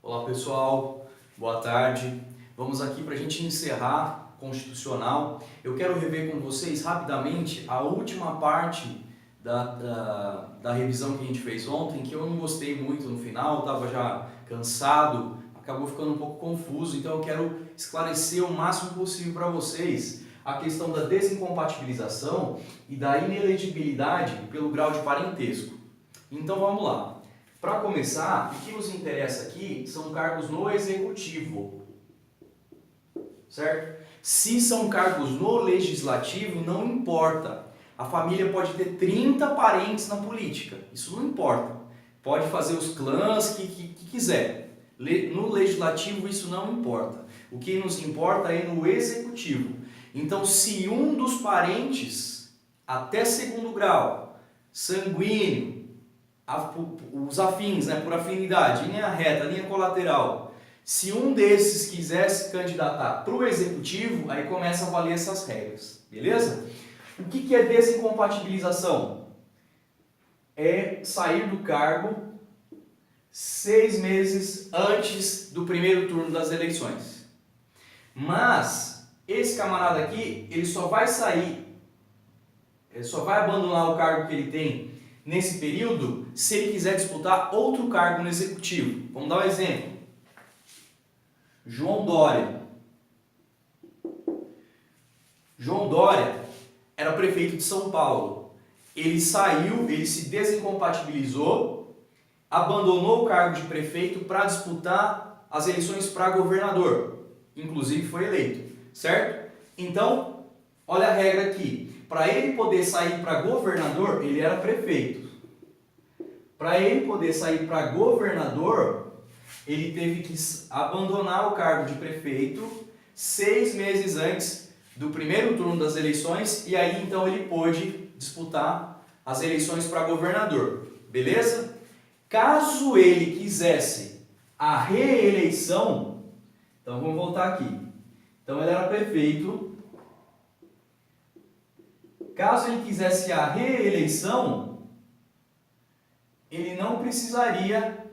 Olá pessoal, boa tarde. Vamos aqui para a gente encerrar constitucional. Eu quero rever com vocês rapidamente a última parte da revisão que a gente fez ontem, que eu não gostei muito no final, estava já cansado, acabou ficando um pouco confuso, então eu quero esclarecer o máximo possível para vocês a questão da desincompatibilização e da inelegibilidade pelo grau de parentesco. Então vamos lá. Para começar, o que nos interessa aqui são cargos no executivo, certo? Se são cargos no legislativo, não importa. A família pode ter 30 parentes na política, isso não importa. Pode fazer os clãs que quiser. No legislativo isso não importa. O que nos importa é no executivo. Então, se um dos parentes, até segundo grau, sanguíneo, os afins, né, por afinidade, linha reta, linha colateral, se um desses quiser se candidatar para o executivo, aí começa a valer essas regras, beleza? O que é desincompatibilização? É sair do cargo 6 meses antes do primeiro turno das eleições. Mas esse camarada aqui, ele só vai sair, ele só vai abandonar o cargo que ele tem nesse período se ele quiser disputar outro cargo no executivo. Vamos dar um exemplo. João Dória. João Dória era prefeito de São Paulo. Ele saiu, ele se desincompatibilizou, abandonou o cargo de prefeito para disputar as eleições para governador. Inclusive foi eleito, certo? Então, olha a regra aqui. Para ele poder sair para governador, ele era prefeito. Para ele poder sair para governador, ele teve que abandonar o cargo de prefeito 6 meses antes do primeiro turno das eleições, e aí então ele pôde disputar as eleições para governador, beleza? Caso ele quisesse a reeleição, então vamos voltar aqui. Então ele era prefeito. Caso ele quisesse a reeleição, ele não precisaria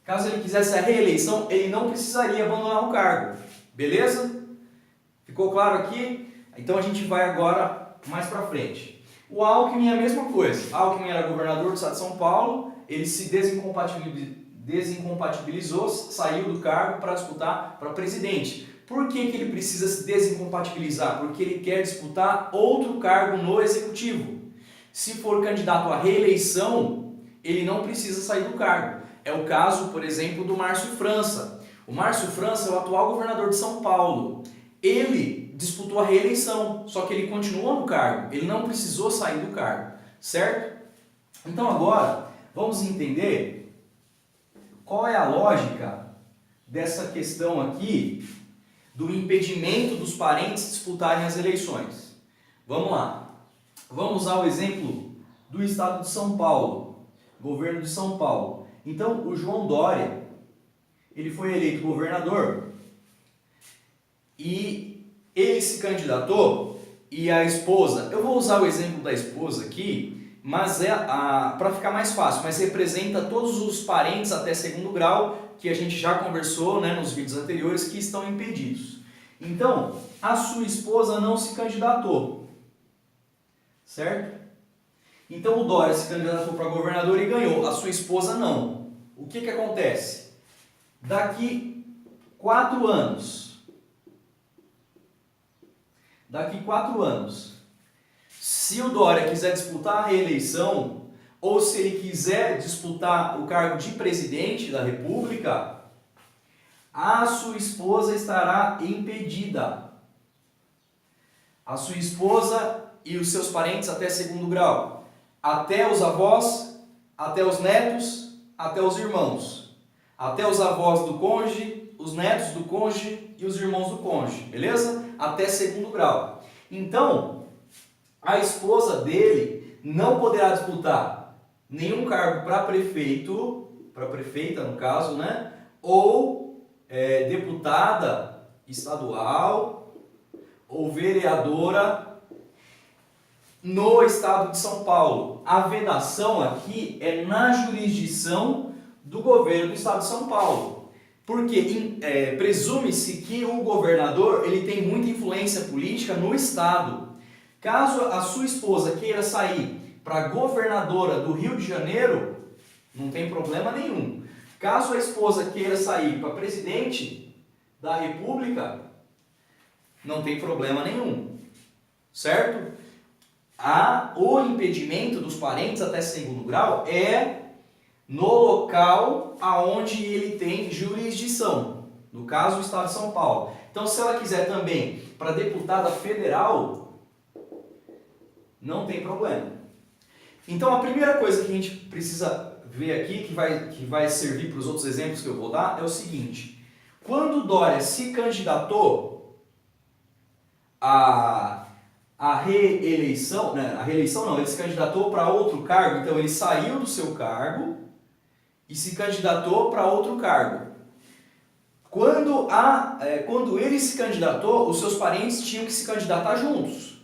Caso ele quisesse a reeleição, ele não precisaria abandonar o cargo. Beleza? Ficou claro aqui? Então a gente vai agora mais para frente. O Alckmin é a mesma coisa. Alckmin era governador do estado de São Paulo, ele se desincompatibilizou, saiu do cargo para disputar para presidente. Por que ele precisa se desincompatibilizar? Porque ele quer disputar outro cargo no executivo. Se for candidato à reeleição, ele não precisa sair do cargo. É o caso, por exemplo, do Márcio França. O Márcio França é o atual governador de São Paulo. Ele disputou a reeleição, só que ele continuou no cargo. Ele não precisou sair do cargo, certo? Então agora, vamos entender qual é a lógica dessa questão aqui do impedimento dos parentes disputarem as eleições. Vamos lá. Vamos usar o exemplo do estado de São Paulo, governo de São Paulo. Então, o João Dória, ele foi eleito governador e ele se candidatou e a esposa, eu vou usar o exemplo da esposa aqui, mas para ficar mais fácil, mas representa todos os parentes até segundo grau que a gente já conversou, né, nos vídeos anteriores, que estão impedidos. Então, a sua esposa não se candidatou, certo? Então o Dória se candidatou para governador e ganhou, a sua esposa não. O que acontece? Daqui 4 anos, se o Dória quiser disputar a reeleição, ou se ele quiser disputar o cargo de presidente da República, a sua esposa estará impedida. A sua esposa e os seus parentes até segundo grau. Até os avós, até os netos, até os irmãos. Até os avós do cônjuge, os netos do cônjuge e os irmãos do cônjuge, beleza? Até segundo grau. Então, a esposa dele não poderá disputar nenhum cargo para prefeito, para prefeita no caso, né? Ou deputada estadual, ou vereadora. no estado de São Paulo. A vedação aqui é na jurisdição do governo do estado de São Paulo. Porque presume-se que o governador ele tem muita influência política no estado. Caso a sua esposa queira sair para governadora do Rio de Janeiro, não tem problema nenhum. Caso a esposa queira sair para presidente da República, não tem problema nenhum. Certo? O impedimento dos parentes até segundo grau é no local aonde ele tem jurisdição. No caso, o estado de São Paulo. Então, se ela quiser também para deputada federal, não tem problema. Então, a primeira coisa que a gente precisa ver aqui, que vai servir para os outros exemplos que eu vou dar, é o seguinte. Quando Dória se candidatou a reeleição, né? A reeleição não, ele se candidatou para outro cargo, então ele saiu do seu cargo e se candidatou para outro cargo. Quando ele se candidatou, os seus parentes tinham que se candidatar juntos.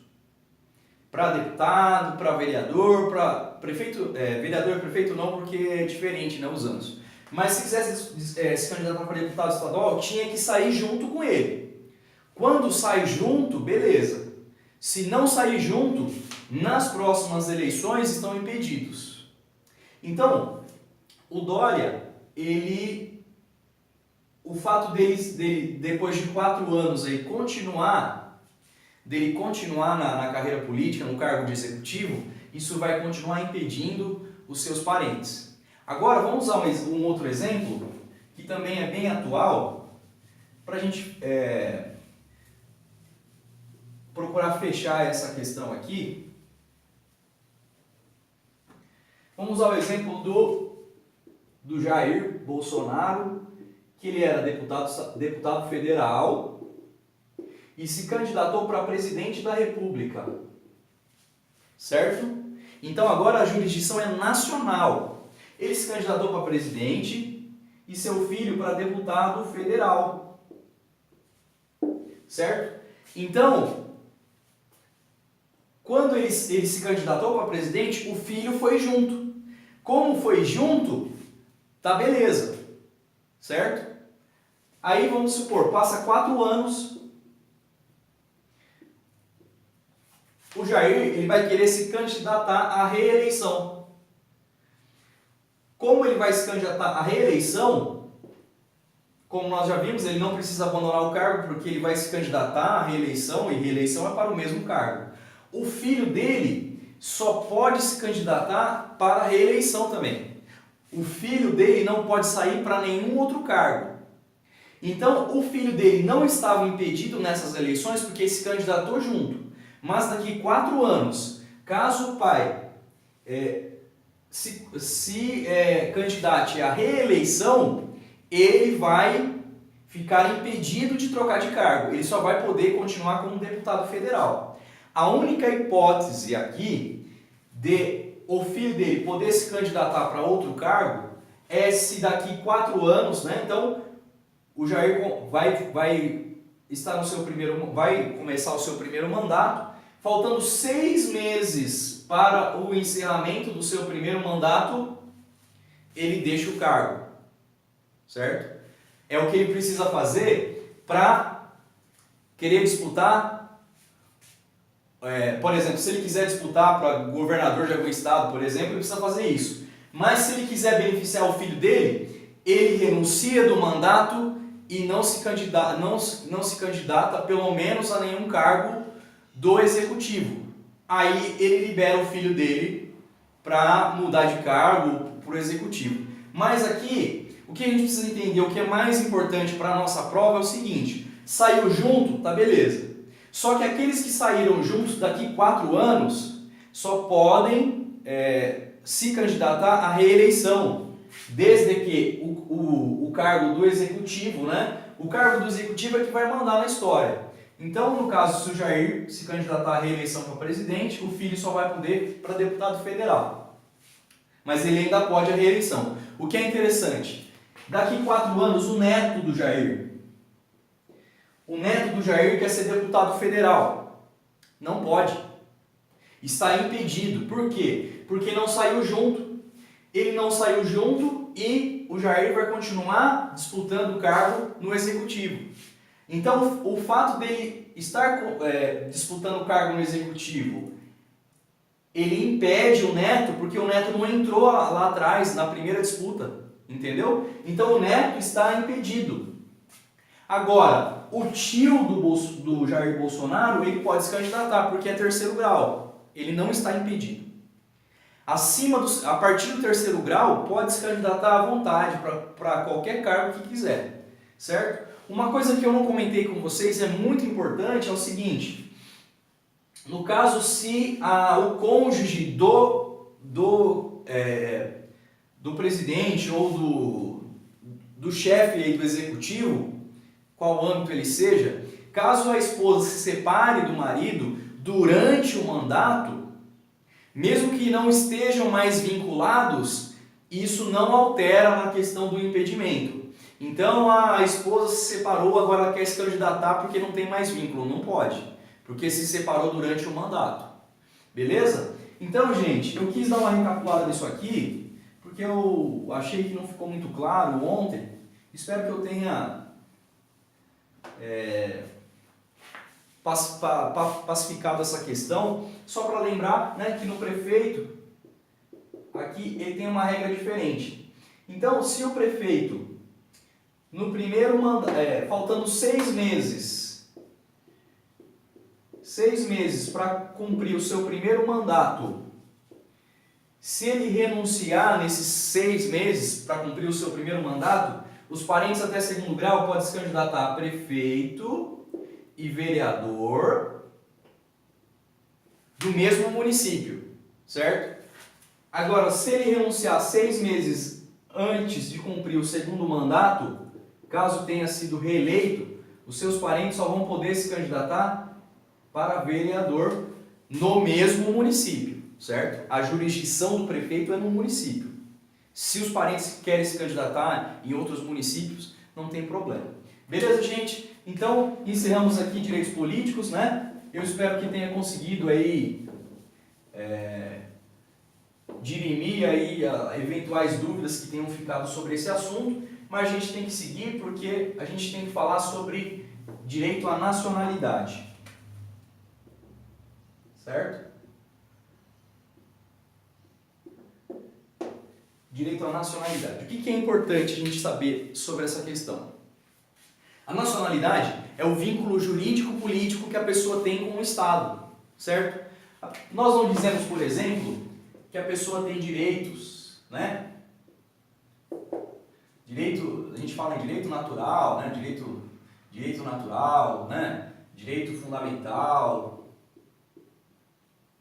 Para deputado, para vereador, para prefeito, vereador e prefeito não, porque é diferente, né, os anos. Mas se quisesse se candidatar para deputado estadual, tinha que sair junto com ele. Quando sai junto, beleza. Se não sair junto, nas próximas eleições estão impedidos. Então, o Dória, o fato dele depois de 4 anos aí, continuar na carreira política, no cargo de executivo, isso vai continuar impedindo os seus parentes. Agora, vamos usar um outro exemplo, que também é bem atual, para a gente procurar fechar essa questão aqui. Vamos usar o exemplo do Jair Bolsonaro, que ele era deputado federal e se candidatou para presidente da República. Certo? Então agora a jurisdição é nacional. Ele se candidatou para presidente e seu filho para deputado federal. Certo? Então, quando ele se candidatou para presidente, o filho foi junto. Como foi junto, tá beleza. Certo? Aí vamos supor, passa 4 anos, o Jair ele vai querer se candidatar à reeleição. Como ele vai se candidatar à reeleição, como nós já vimos, ele não precisa abandonar o cargo porque ele vai se candidatar à reeleição e reeleição é para o mesmo cargo. O filho dele só pode se candidatar para a reeleição também. O filho dele não pode sair para nenhum outro cargo. Então, o filho dele não estava impedido nessas eleições porque ele se candidatou junto. Mas daqui 4 anos, caso o pai se candidate à reeleição, ele vai ficar impedido de trocar de cargo. Ele só vai poder continuar como deputado federal. A única hipótese aqui de o filho dele poder se candidatar para outro cargo é se daqui 4 anos, né? Então, o Jair vai começar o seu primeiro mandato, faltando 6 meses para o encerramento do seu primeiro mandato, ele deixa o cargo, certo? É o que ele precisa fazer para querer disputar. Por exemplo, se ele quiser disputar para governador de algum estado, por exemplo, ele precisa fazer isso. Mas se ele quiser beneficiar o filho dele, ele renuncia do mandato e não se candidata pelo menos a nenhum cargo do executivo. Aí ele libera o filho dele para mudar de cargo para o executivo. Mas aqui, o que a gente precisa entender, o que é mais importante para a nossa prova é o seguinte: saiu junto, tá beleza. Só que aqueles que saíram juntos daqui 4 anos só podem se candidatar à reeleição, desde que o cargo do executivo, né? O cargo do executivo é que vai mandar na história. Então, no caso, se o Jair se candidatar à reeleição para presidente, o filho só vai poder para deputado federal. Mas ele ainda pode a reeleição. O que é interessante, daqui 4 anos o neto do Jair quer ser deputado federal. Não pode. Está impedido. Por quê? Porque não saiu junto. Ele não saiu junto e o Jair vai continuar disputando o cargo no Executivo. Então, o fato dele estar disputando o cargo no Executivo, ele impede o Neto, porque o Neto não entrou lá atrás, na primeira disputa, entendeu? Então, o Neto está impedido. Agora, o tio do Jair Bolsonaro, ele pode se candidatar, porque é terceiro grau. Ele não está impedido. A partir do terceiro grau, pode se candidatar à vontade para qualquer cargo que quiser, certo? Uma coisa que eu não comentei com vocês, é muito importante, é o seguinte: no caso, se o cônjuge do presidente ou do chefe aí do executivo, qual âmbito ele seja, caso a esposa se separe do marido durante o mandato, mesmo que não estejam mais vinculados, isso não altera na questão do impedimento. Então a esposa se separou, agora ela quer se candidatar porque não tem mais vínculo. Não pode, porque se separou durante o mandato. Beleza? Então, gente, eu quis dar uma recapitulada nisso aqui, porque eu achei que não ficou muito claro ontem. Espero que eu tenha pacificado essa questão. Só para lembrar, né, que no prefeito, aqui ele tem uma regra diferente. Então, se o prefeito, no primeiro mandato, faltando 6 meses para cumprir o seu primeiro mandato, se ele renunciar nesses 6 meses para cumprir o seu primeiro mandato, os parentes até segundo grau podem se candidatar a prefeito e vereador do mesmo município, certo? Agora, se ele renunciar 6 meses antes de cumprir o segundo mandato, caso tenha sido reeleito, os seus parentes só vão poder se candidatar para vereador no mesmo município, certo? A jurisdição do prefeito é no município. Se os parentes querem se candidatar em outros municípios, não tem problema. Beleza, gente? Então, encerramos aqui direitos políticos, né? Eu espero que tenha conseguido aí dirimir aí eventuais dúvidas que tenham ficado sobre esse assunto, mas a gente tem que seguir porque a gente tem que falar sobre direito à nacionalidade. Certo? Direito à nacionalidade. O que é importante a gente saber sobre essa questão? A nacionalidade é o vínculo jurídico-político que a pessoa tem com o Estado, certo? Nós não dizemos, por exemplo, que a pessoa tem direitos, né? Direito, a gente fala em direito natural, né? Direito natural, né? Direito fundamental,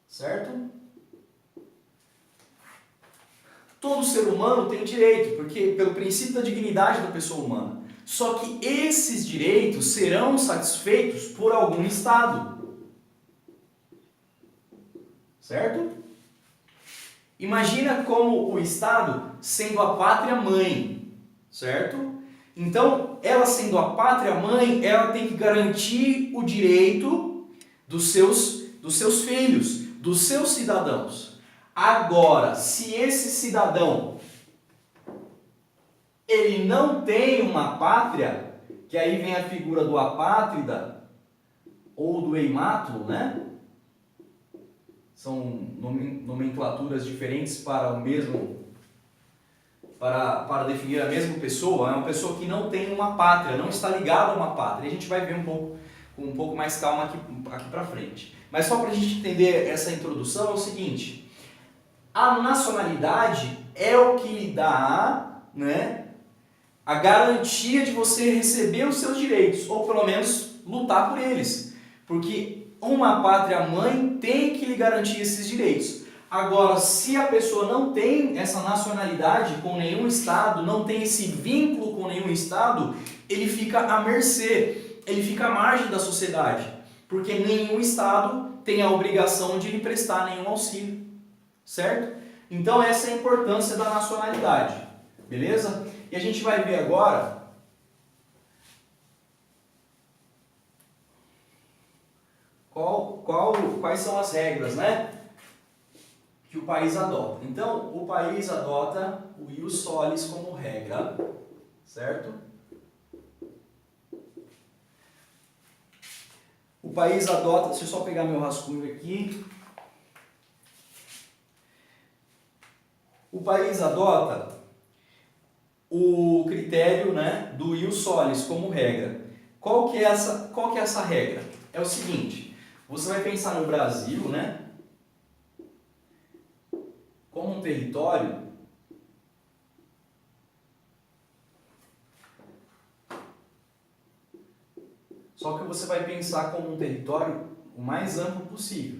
certo? Todo ser humano tem direito, porque pelo princípio da dignidade da pessoa humana. Só que esses direitos serão satisfeitos por algum Estado. Certo? Imagina como o Estado sendo a pátria mãe, certo? Então, ela sendo a pátria mãe, ela tem que garantir o direito dos seus filhos, dos seus cidadãos. Agora, se esse cidadão ele não tem uma pátria, que aí vem a figura do apátrida ou do eimátulo, né? São nomenclaturas diferentes para o mesmo, para definir a mesma pessoa. É uma pessoa que não tem uma pátria, não está ligada a uma pátria. A gente vai ver com um pouco mais calma aqui para frente. Mas só para a gente entender essa introdução é o seguinte: a nacionalidade é o que lhe dá, né, a garantia de você receber os seus direitos, ou pelo menos lutar por eles. Porque uma pátria mãe tem que lhe garantir esses direitos. Agora, se a pessoa não tem essa nacionalidade com nenhum Estado, não tem esse vínculo com nenhum Estado, ele fica à mercê, ele fica à margem da sociedade, porque nenhum Estado tem a obrigação de lhe prestar nenhum auxílio, certo? Então essa é a importância da nacionalidade, beleza? E a gente vai ver agora quais são as regras, né? que o país adota. Então, o país adota o ius solis como regra, certo? O país adota, deixa eu só pegar meu rascunho aqui. O país adota o critério, né, do ius solis como regra. Qual que é essa regra? É o seguinte, você vai pensar no Brasil, né, como um território só que você vai pensar como um território o mais amplo possível.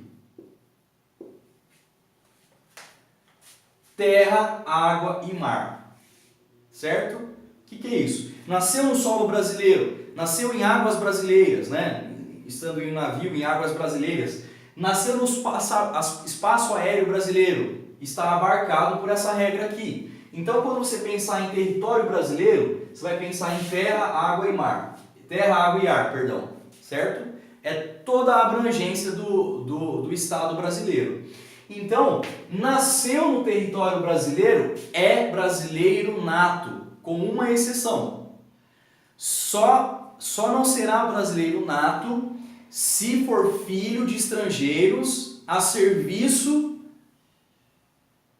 Terra, água e mar. Certo? O que é isso? Nasceu no solo brasileiro, nasceu em águas brasileiras, né? Estando em um navio em águas brasileiras. Nasceu no espaço aéreo brasileiro, está abarcado por essa regra aqui. Então, quando você pensar em território brasileiro, você vai pensar em terra, água e mar. Terra, água e ar, perdão. Certo? É toda a abrangência do Estado brasileiro. Então, nasceu no território brasileiro, é brasileiro nato, com uma exceção. Só não será brasileiro nato se for filho de estrangeiros a serviço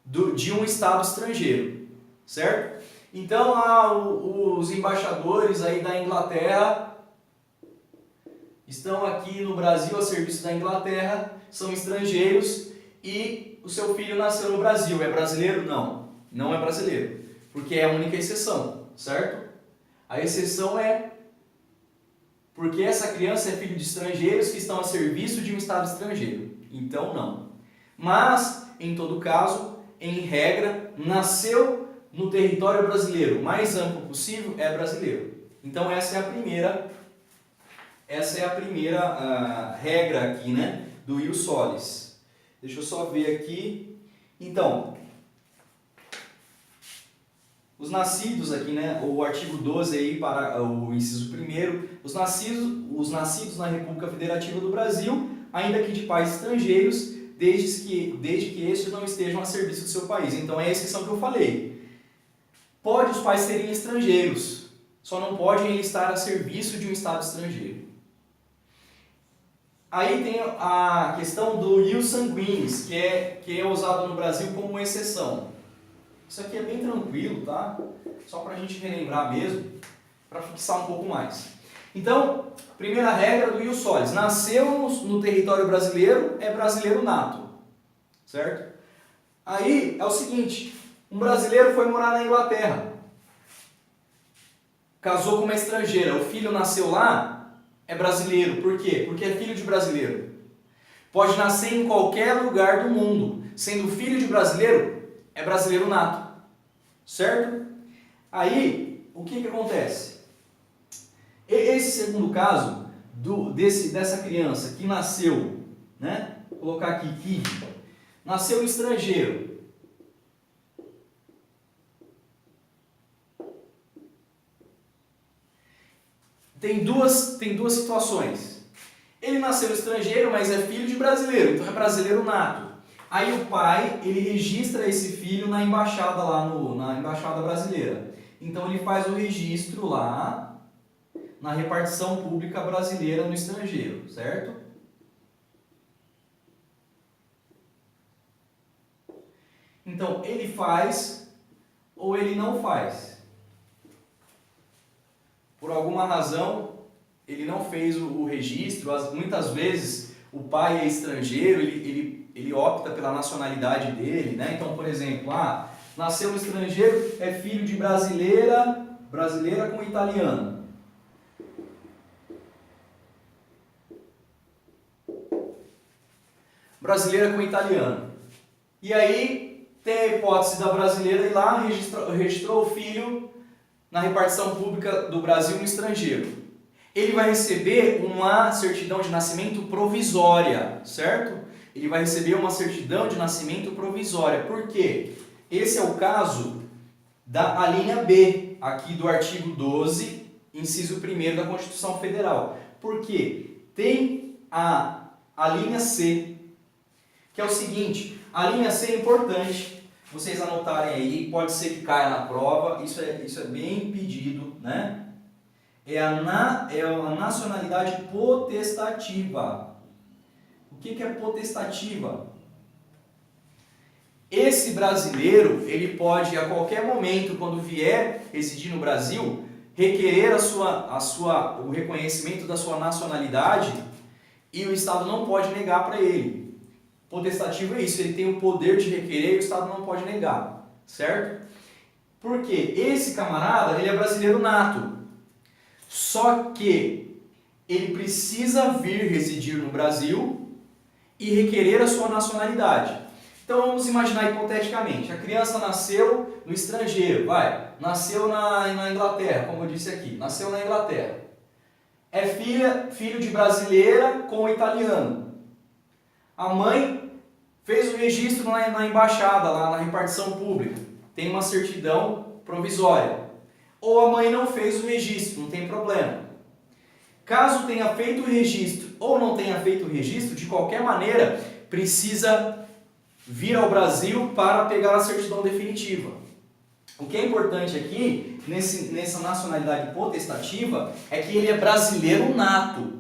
de um Estado estrangeiro, certo? Então, os embaixadores aí da Inglaterra estão aqui no Brasil a serviço da Inglaterra, são estrangeiros e o seu filho nasceu no Brasil. É brasileiro? Não, não é brasileiro, porque é a única exceção, certo? A exceção é porque essa criança é filho de estrangeiros que estão a serviço de um Estado estrangeiro. Então, não. Mas, em todo caso, em regra, nasceu no território brasileiro, o mais amplo possível, é brasileiro. Então, essa é a primeira regra aqui, né, do ius solis. Deixa eu só ver aqui. Então, os nascidos aqui, né, o artigo 12 aí para o inciso 1º, os nascidos na República Federativa do Brasil, ainda que de pais estrangeiros, desde que estes não estejam a serviço do seu país. Então é a exceção que eu falei. Pode os pais serem estrangeiros, só não podem estar a serviço de um Estado estrangeiro. Aí tem a questão do ius sanguinis, que é usado no Brasil como exceção. Isso aqui é bem tranquilo, tá? Só para a gente relembrar mesmo, para fixar um pouco mais. Então, primeira regra do ius solis. Nasceu no território brasileiro, é brasileiro nato. Certo? Aí é o seguinte, um brasileiro foi morar na Inglaterra. Casou com uma estrangeira. O filho nasceu lá, é brasileiro. Por quê? Porque é filho de brasileiro. Pode nascer em qualquer lugar do mundo. Sendo filho de brasileiro, é brasileiro nato, certo? Aí, o que acontece? Esse segundo caso, dessa criança que nasceu, né? Vou colocar aqui, que nasceu no estrangeiro. Tem duas situações. Ele nasceu no estrangeiro, mas é filho de brasileiro, então é brasileiro nato. Aí o pai, ele registra esse filho na embaixada lá, na embaixada brasileira. Então ele faz o registro lá na repartição pública brasileira no estrangeiro, certo? Então ele faz ou ele não faz. Por alguma razão, ele não fez o registro. Muitas vezes o pai é estrangeiro, ele opta pela nacionalidade dele, né? Então, por exemplo, nasceu no estrangeiro, é filho de brasileira com italiano. Brasileira com italiano. E aí, tem a hipótese da brasileira ir lá, registrou o filho na repartição pública do Brasil no estrangeiro. Ele vai receber uma certidão de nascimento provisória, certo? Ele vai receber uma certidão de nascimento provisória. Por quê? Esse é o caso da alínea B, aqui do artigo 12, inciso 1º da Constituição Federal. Por quê? Tem a alínea C, que é o seguinte: A linha C é importante, vocês anotarem aí, pode ser que caia na prova, isso é bem pedido, né? É a nacionalidade potestativa. O que é potestativa? Esse brasileiro, ele pode a qualquer momento, quando vier residir no Brasil, requerer o reconhecimento da sua nacionalidade e o Estado não pode negar para ele. Potestativo é isso, ele tem o poder de requerer e o Estado não pode negar, certo? Porque esse camarada, ele é brasileiro nato, só que ele precisa vir residir no Brasil e requerer a sua nacionalidade. Então vamos imaginar hipoteticamente, a criança nasceu no estrangeiro, nasceu na Inglaterra, como eu disse aqui, nasceu na Inglaterra. É filho de brasileira com italiano. A mãe fez o registro na embaixada, lá na repartição pública, tem uma certidão provisória. Ou a mãe não fez o registro, não tem problema. Caso tenha feito o registro ou não tenha feito o registro, de qualquer maneira, precisa vir ao Brasil para pegar a certidão definitiva. O que é importante aqui, nessa nacionalidade potestativa, é que ele é brasileiro nato.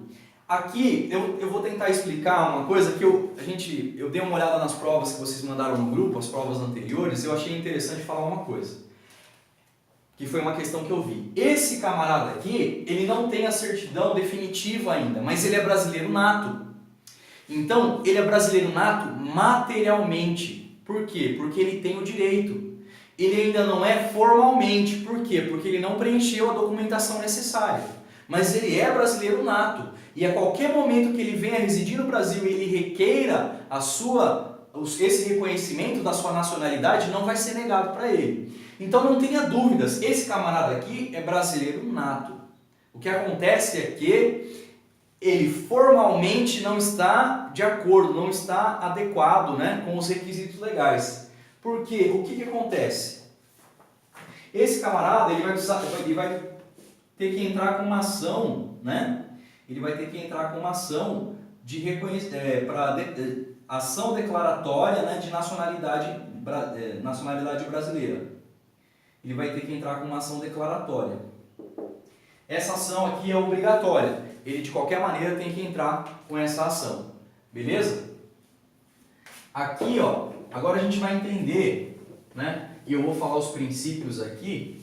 Aqui eu vou tentar explicar uma coisa que eu dei uma olhada nas provas que vocês mandaram no grupo, as provas anteriores, eu achei interessante falar uma coisa, que foi uma questão que eu vi. Esse camarada aqui, ele não tem a certidão definitiva ainda, mas ele é brasileiro nato. Então, ele é brasileiro nato materialmente. Por quê? Porque ele tem o direito. Ele ainda não é formalmente. Por quê? Porque ele não preencheu a documentação necessária. Mas ele é brasileiro nato. E a qualquer momento que ele venha residir no Brasil e ele requeira esse reconhecimento da sua nacionalidade, não vai ser negado para ele. Então não tenha dúvidas, esse camarada aqui é brasileiro nato. O que acontece é que ele formalmente não está de acordo, não está adequado, né, com os requisitos legais. Por quê? O que acontece? Esse camarada ele vai ter que entrar com uma ação, né? Ele vai ter que entrar com uma ação de ação declaratória, né, de nacionalidade brasileira. Ele vai ter que entrar com uma ação declaratória. Essa ação aqui é obrigatória. Ele de qualquer maneira tem que entrar com essa ação. Beleza? Aqui, ó, agora a gente vai entender, né? E eu vou falar os princípios aqui.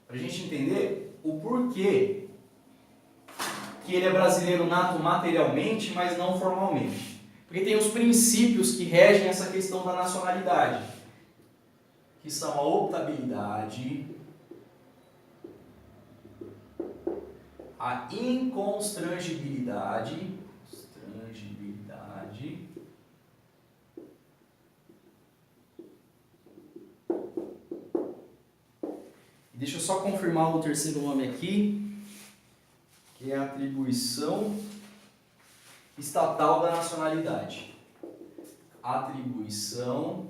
Para a gente entender o porquê que ele é brasileiro nato materialmente, mas não formalmente. Porque tem os princípios que regem essa questão da nacionalidade, que são a optabilidade, a inconstrangibilidade, deixa eu só confirmar o terceiro nome aqui, que é a atribuição estatal da nacionalidade. Atribuição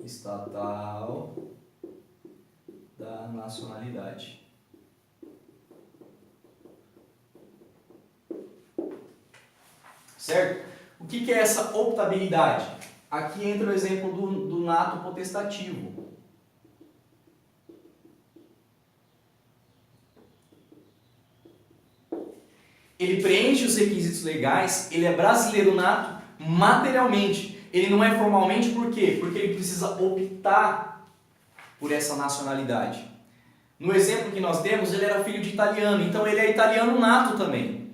estatal da nacionalidade. Certo? O que é essa optabilidade? Aqui entra o exemplo do nato potestativo. Ele preenche os requisitos legais, ele é brasileiro nato materialmente. Ele não é formalmente por quê? Porque ele precisa optar por essa nacionalidade. No exemplo que nós temos, ele era filho de italiano, então ele é italiano nato também.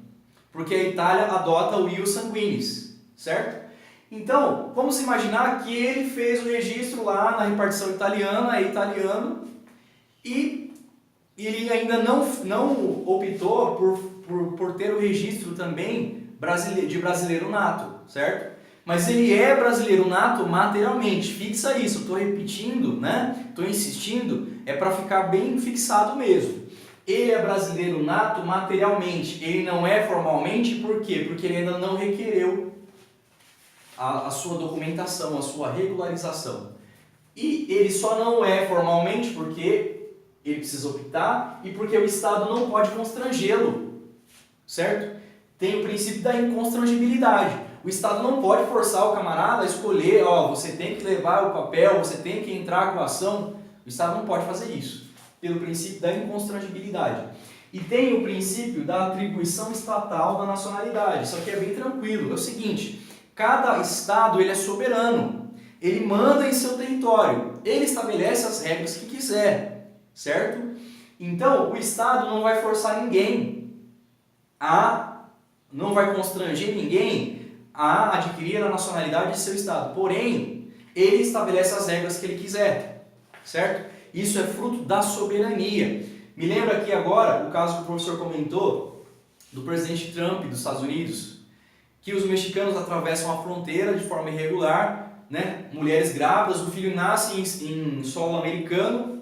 Porque a Itália adota o ius sanguinis, certo? Então, vamos imaginar que ele fez o registro lá na repartição italiana, é italiano, e ele ainda não optou por ter o registro também de brasileiro nato, certo? Mas ele é brasileiro nato materialmente, fixa isso, estou repetindo, né? Estou insistindo, é para ficar bem fixado mesmo. Ele é brasileiro nato materialmente, ele não é formalmente, por quê? Porque ele ainda não requereu a sua documentação, a sua regularização. E ele só não é formalmente porque ele precisa optar e porque o Estado não pode constrangê-lo, certo? Tem o princípio da inconstrangibilidade. O Estado não pode forçar o camarada a escolher, ó, você tem que levar o papel, você tem que entrar com a ação. O Estado não pode fazer isso, pelo princípio da inconstrangibilidade. E tem o princípio da atribuição estatal da nacionalidade. Isso aqui é bem tranquilo. É o seguinte, cada Estado ele é soberano. Ele manda em seu território. Ele estabelece as regras que quiser, certo? Então, o Estado não vai forçar ninguém não vai constranger ninguém a adquirir a nacionalidade de seu Estado. Porém, ele estabelece as regras que ele quiser, certo? Isso é fruto da soberania. Me lembra aqui agora o caso que o professor comentou do presidente Trump dos Estados Unidos, que os mexicanos atravessam a fronteira de forma irregular, né? Mulheres grávidas, o filho nasce em solo americano,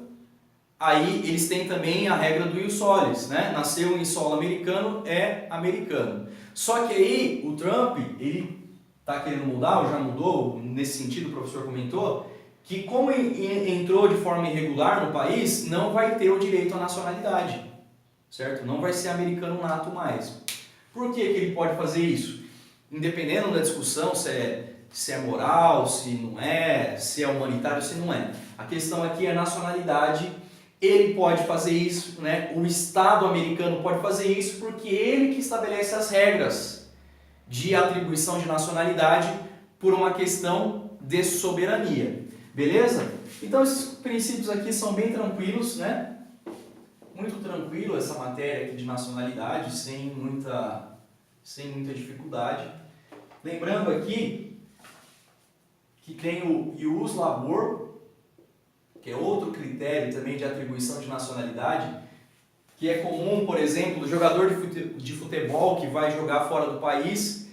aí eles têm também a regra do ius solis, né? Nasceu em solo americano, é americano. Só que aí o Trump, ele está querendo mudar, ou já mudou, nesse sentido o professor comentou, que como entrou de forma irregular no país, não vai ter o direito à nacionalidade, certo? Não vai ser americano nato mais. Por que ele pode fazer isso? Independendo da discussão se é moral, se não é, se é humanitário, se não é. A questão aqui é a nacionalidade. Ele pode fazer isso, né? O Estado americano pode fazer isso porque ele que estabelece as regras de atribuição de nacionalidade por uma questão de soberania. Beleza? Então esses princípios aqui são bem tranquilos, né? Muito tranquilo essa matéria aqui de nacionalidade, sem muita dificuldade. Lembrando aqui que tem o ius labor, que é outro critério também de atribuição de nacionalidade, que é comum, por exemplo, o jogador de futebol que vai jogar fora do país,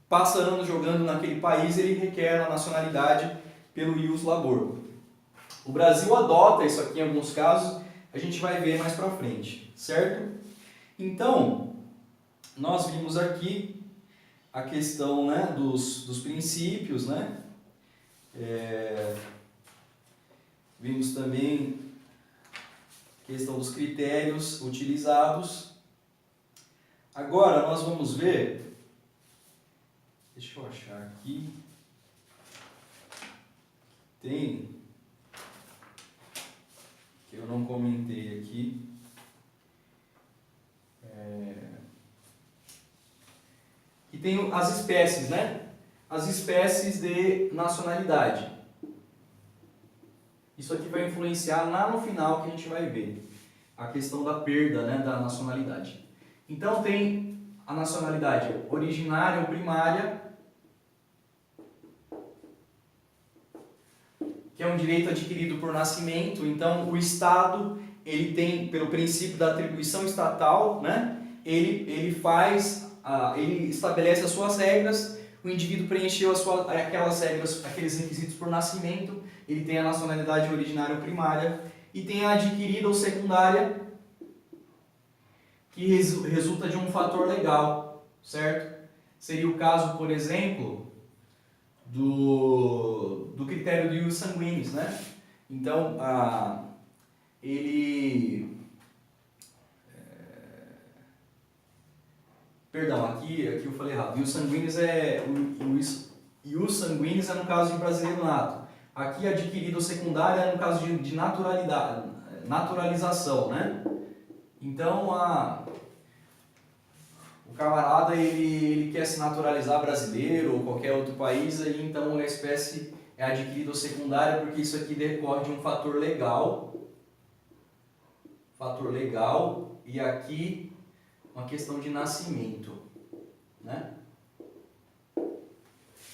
passa anos jogando naquele país, ele requer a nacionalidade pelo ius labor. O Brasil adota isso aqui em alguns casos, a gente vai ver mais pra frente, certo? Então, nós vimos aqui a questão, né, dos princípios, né? Vimos também a questão dos critérios utilizados. Agora nós vamos ver, deixa eu achar aqui, tem, que eu não comentei aqui, que tem as espécies, né? As espécies de nacionalidade. Isso aqui vai influenciar lá no final que a gente vai ver a questão da perda, né, da nacionalidade. Então tem a nacionalidade originária ou primária, que é um direito adquirido por nascimento. Então o Estado, ele tem, pelo princípio da atribuição estatal, né, ele estabelece as suas regras, o indivíduo preencheu aquelas regras, aqueles requisitos por nascimento, ele tem a nacionalidade originária ou primária, e tem a adquirida ou secundária, que resulta de um fator legal, certo? Seria o caso, por exemplo, do critério do ius sanguinis, né? Então, Perdão, aqui eu falei errado. Ius sanguinis ius sanguinis é no caso de brasileiro nato. Aqui adquirido ou secundário é no caso de naturalidade, naturalização, né? Então, o camarada ele quer se naturalizar brasileiro ou qualquer outro país, aí então a espécie é adquirida ou secundária, porque isso aqui decorre de um fator legal, e aqui uma questão de nascimento, né?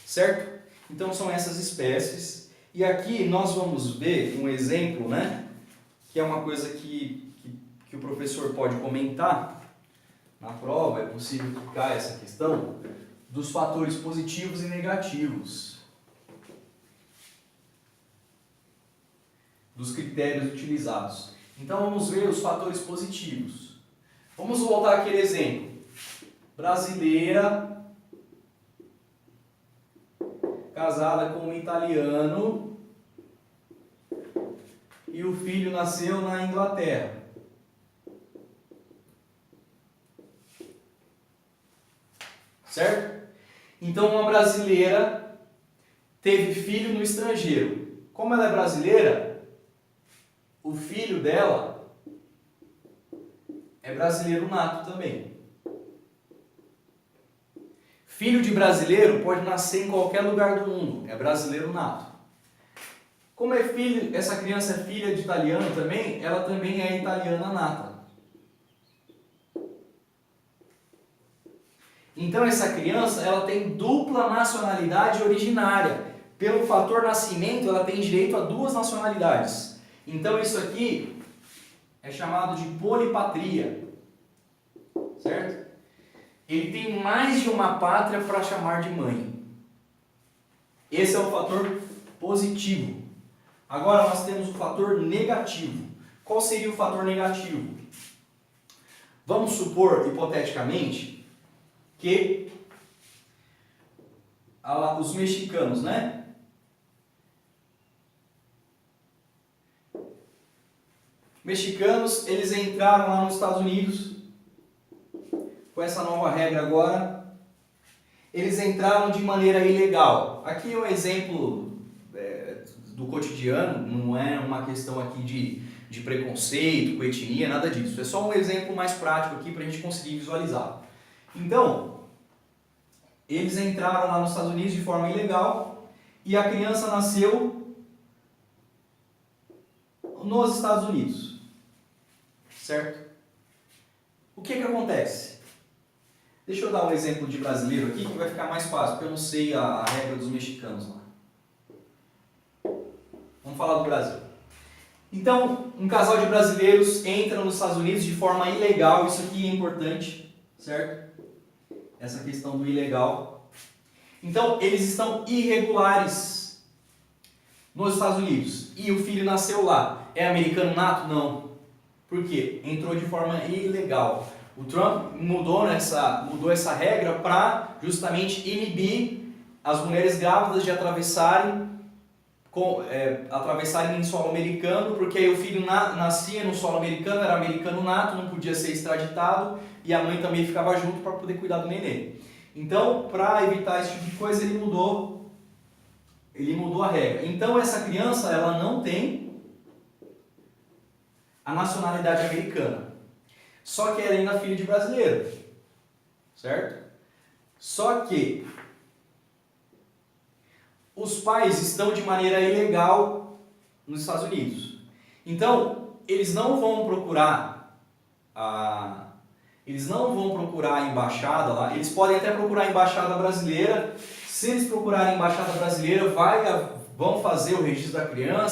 Certo? Então são essas espécies, e aqui nós vamos ver um exemplo, né? Que é uma coisa que o professor pode comentar na prova, é possível que caia essa questão dos fatores positivos e negativos, dos critérios utilizados. Então vamos ver os fatores positivos. Vamos voltar àquele exemplo. Brasileira, casada com um italiano, e o filho nasceu na Inglaterra. Certo? Então, uma brasileira teve filho no estrangeiro. Como ela é brasileira, o filho dela é brasileiro nato também. Filho de brasileiro pode nascer em qualquer lugar do mundo, é brasileiro nato. Como é filho, essa criança é filha de italiano também, ela também é italiana nata. Então essa criança, ela tem dupla nacionalidade originária. Pelo fator nascimento, ela tem direito a duas nacionalidades. Então isso aqui é chamado de polipatria. Certo? Ele tem mais de uma pátria para chamar de mãe. Esse é o fator positivo. Agora nós temos o fator negativo. Qual seria o fator negativo? Vamos supor, hipoteticamente, que os mexicanos, né? Mexicanos, eles entraram lá nos Estados Unidos com essa nova regra agora. Eles entraram de maneira ilegal. Aqui é um exemplo do cotidiano, não é uma questão aqui de preconceito, com etnia, nada disso. É só um exemplo mais prático aqui para a gente conseguir visualizar. Então, eles entraram lá nos Estados Unidos de forma ilegal e a criança nasceu nos Estados Unidos. Certo? O que acontece? Deixa eu dar um exemplo de brasileiro aqui que vai ficar mais fácil, porque eu não sei a regra dos mexicanos lá. Vamos falar do Brasil. Então, um casal de brasileiros entra nos Estados Unidos de forma ilegal, isso aqui é importante, certo? Essa questão do ilegal. Então, eles estão irregulares nos Estados Unidos e o filho nasceu lá. É americano nato? Não. Por quê? Entrou de forma ilegal. O Trump mudou essa regra para justamente inibir as mulheres grávidas de atravessarem em solo americano, porque aí o filho nascia no solo americano, era americano nato, não podia ser extraditado e a mãe também ficava junto para poder cuidar do nenê. Então, para evitar esse tipo de coisa, ele mudou a regra. Então, essa criança ela não tem a nacionalidade americana, só que ela ainda é filha de brasileiro, certo? Só que os pais estão de maneira ilegal nos Estados Unidos. Então, eles não vão procurar a embaixada lá. Eles podem até procurar a embaixada brasileira. Se eles procurarem a embaixada brasileira, vão fazer o registro da criança.